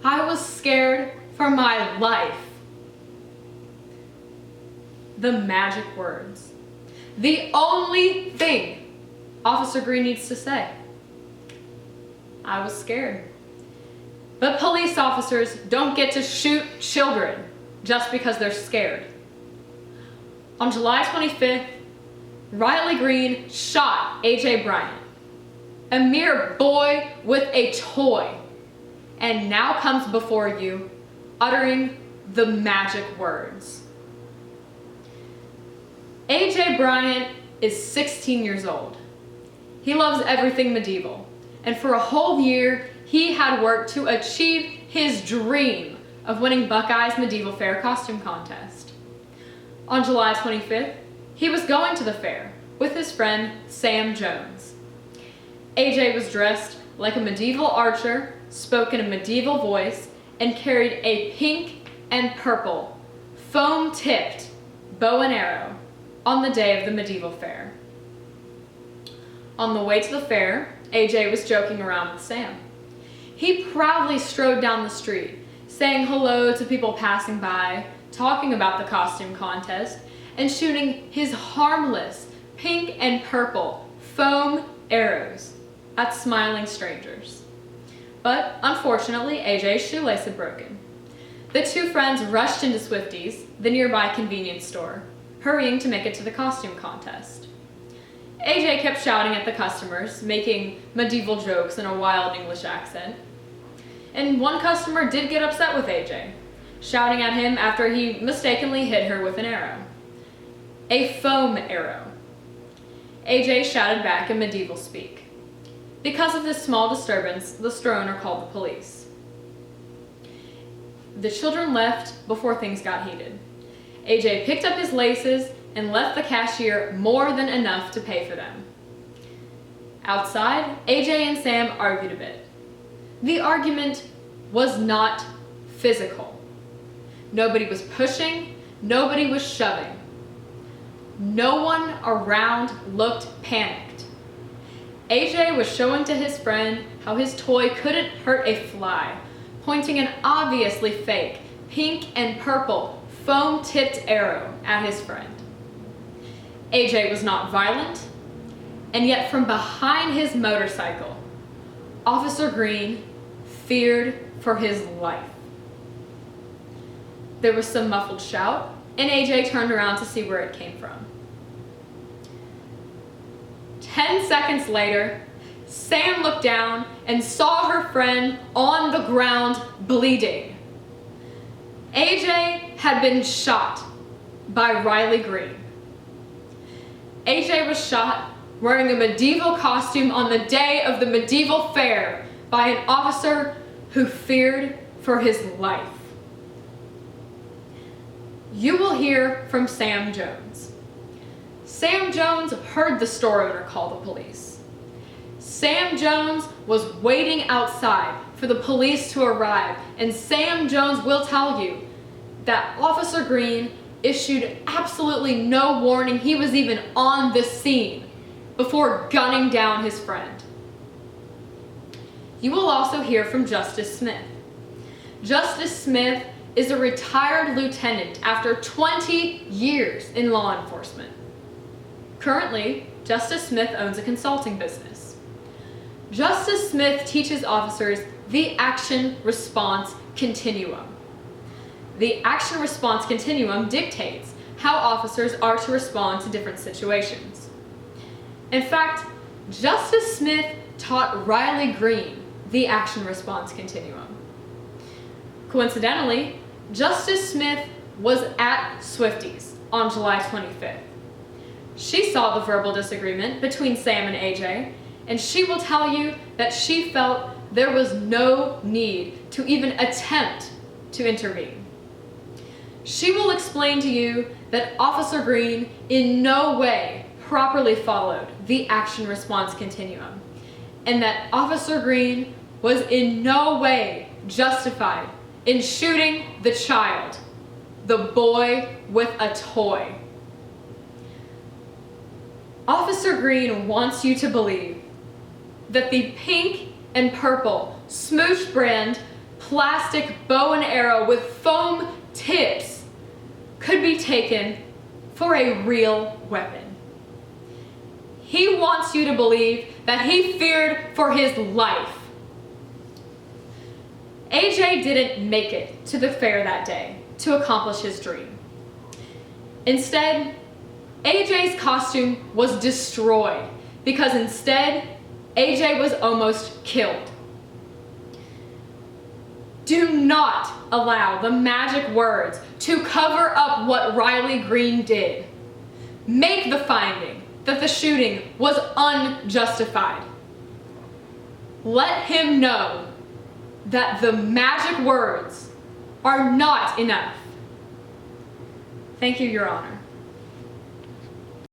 I was scared for my life. The magic words. The only thing Officer Green needs to say. I was scared. But police officers don't get to shoot children just because they're scared. On July 25th, Riley Green shot A.J. Bryant, a mere boy with a toy, and now comes before you uttering the magic words. A.J. Bryant is 16 years old. He loves everything medieval, and for a whole year, he had worked to achieve his dream of winning Buckeye's Medieval Fair costume contest. On July 25th, he was going to the fair with his friend Sam Jones. AJ was dressed like a medieval archer, spoke in a medieval voice, and carried a pink and purple, foam-tipped bow and arrow on the day of the medieval fair. On the way to the fair, AJ was joking around with Sam. He proudly strode down the street, saying hello to people passing by, talking about the costume contest, and shooting his harmless pink and purple foam arrows at smiling strangers. But unfortunately, AJ's shoelace had broken. The two friends rushed into Swifty's, the nearby convenience store, hurrying to make it to the costume contest. AJ kept shouting at the customers, making medieval jokes in a wild English accent. And one customer did get upset with AJ, shouting at him after he mistakenly hit her with an arrow. A foam arrow. AJ shouted back in medieval speak. Because of this small disturbance, the store owner called the police. The children left before things got heated. AJ picked up his laces and left the cashier more than enough to pay for them. Outside, AJ and Sam argued a bit. The argument was not physical. Nobody was pushing, nobody was shoving. No one around looked panicked. AJ was showing to his friend how his toy couldn't hurt a fly, pointing an obviously fake pink and purple foam-tipped arrow at his friend. AJ was not violent, and yet from behind his motorcycle, Officer Green feared for his life. There was some muffled shout, and AJ turned around to see where it came from. 10 seconds later, Sam looked down and saw her friend on the ground bleeding. AJ had been shot by Riley Green. AJ was shot wearing a medieval costume on the day of the medieval fair by an officer who feared for his life. You will hear from Sam Jones. Sam Jones heard the store owner call the police. Sam Jones was waiting outside for the police to arrive, and Sam Jones will tell you that Officer Green issued absolutely no warning he was even on the scene before gunning down his friend. You will also hear from Justice Smith. Justice Smith is a retired lieutenant after 20 years in law enforcement. Currently, Justice Smith owns a consulting business. Justice Smith teaches officers the action-response continuum. The action-response continuum dictates how officers are to respond to different situations. In fact, Justice Smith taught Riley Green the action-response continuum. Coincidentally, Justice Smith was at Swifty's on July 25th. She saw the verbal disagreement between Sam and AJ, and she will tell you that she felt there was no need to even attempt to intervene. She will explain to you that Officer Green in no way properly followed the action-response continuum, and that Officer Green was in no way justified in shooting the child, the boy with a toy. Officer Green wants you to believe that the pink and purple Smoosh brand plastic bow and arrow with foam tips could be taken for a real weapon. He wants you to believe that he feared for his life. AJ didn't make it to the fair that day to accomplish his dream. Instead, AJ's costume was destroyed because instead, AJ was almost killed. Do not allow the magic words to cover up what Riley Green did. Make the finding that the shooting was unjustified. Let him know that the magic words are not enough. Thank you, Your Honor.